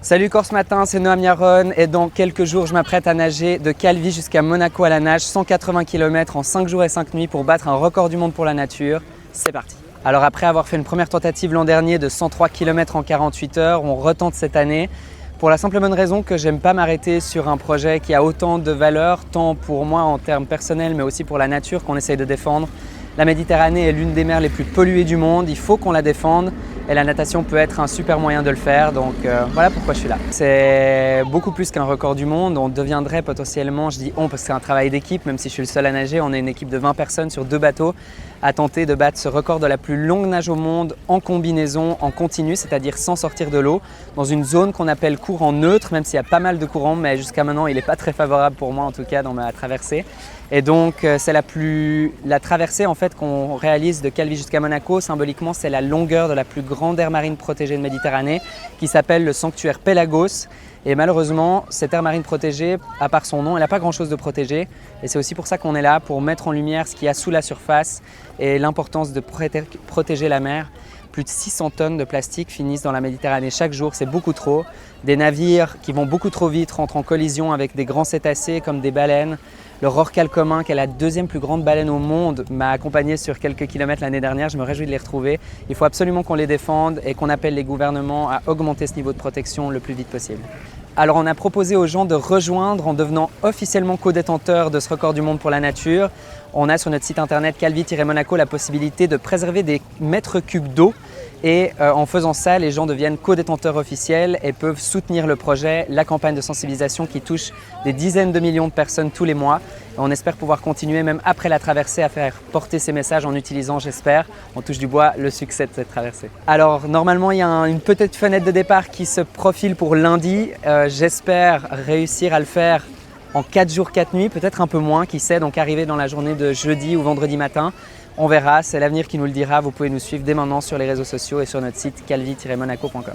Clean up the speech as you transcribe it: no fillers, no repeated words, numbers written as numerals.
Salut Corse Matin, c'est Noam Yaron et dans quelques jours je m'apprête à nager de Calvi jusqu'à Monaco à la nage, 180 km en 5 jours et 5 nuits pour battre un record du monde pour la nature. C'est parti! Alors après avoir fait une première tentative l'an dernier de 103 km en 48 heures, on retente cette année pour la simple bonne raison que j'aime pas m'arrêter sur un projet qui a autant de valeur, tant pour moi en termes personnels mais aussi pour la nature qu'on essaye de défendre. La Méditerranée est l'une des mers les plus polluées du monde, il faut qu'on la défende et la natation peut être un super moyen de le faire, donc voilà pourquoi je suis là. C'est beaucoup plus qu'un record du monde, on deviendrait potentiellement, je dis on parce que c'est un travail d'équipe, même si je suis le seul à nager, on est une équipe de 20 personnes sur 2 bateaux à tenter de battre ce record de la plus longue nage au monde en combinaison, en continu, c'est-à-dire sans sortir de l'eau, dans une zone qu'on appelle courant neutre, même s'il y a pas mal de courants, mais jusqu'à maintenant il n'est pas très favorable pour moi en tout cas dans ma traversée. Et donc c'est la traversée en fait qu'on réalise de Calvi jusqu'à Monaco, symboliquement c'est la longueur de la plus grande aire marine protégée de Méditerranée qui s'appelle le sanctuaire Pelagos. Et malheureusement, cette aire marine protégée, à part son nom, elle n'a pas grand-chose de protégé. Et c'est aussi pour ça qu'on est là, pour mettre en lumière ce qu'il y a sous la surface et l'importance de protéger la mer. Plus de 600 tonnes de plastique finissent dans la Méditerranée chaque jour, c'est beaucoup trop. Des navires qui vont beaucoup trop vite rentrent en collision avec des grands cétacés comme des baleines. Le rorqual commun, qui est la deuxième plus grande baleine au monde, m'a accompagné sur quelques kilomètres l'année dernière. Je me réjouis de les retrouver. Il faut absolument qu'on les défende et qu'on appelle les gouvernements à augmenter ce niveau de protection le plus vite possible. Alors on a proposé aux gens de rejoindre en devenant officiellement co-détenteurs de ce record du monde pour la nature. On a sur notre site internet Calvi-Monaco la possibilité de préserver des mètres cubes d'eau et en faisant ça, les gens deviennent co-détenteurs officiels et peuvent soutenir le projet, la campagne de sensibilisation qui touche des dizaines de millions de personnes tous les mois. Et on espère pouvoir continuer même après la traversée à faire porter ces messages en utilisant, j'espère, on touche du bois, le succès de cette traversée. Alors normalement, il y a une petite fenêtre de départ qui se profile pour lundi. J'espère réussir à le faire en 4 jours, 4 nuits, peut-être un peu moins, qui sait, donc arriver dans la journée de jeudi ou vendredi matin. On verra, c'est l'avenir qui nous le dira. Vous pouvez nous suivre dès maintenant sur les réseaux sociaux et sur notre site calvi-monaco.com.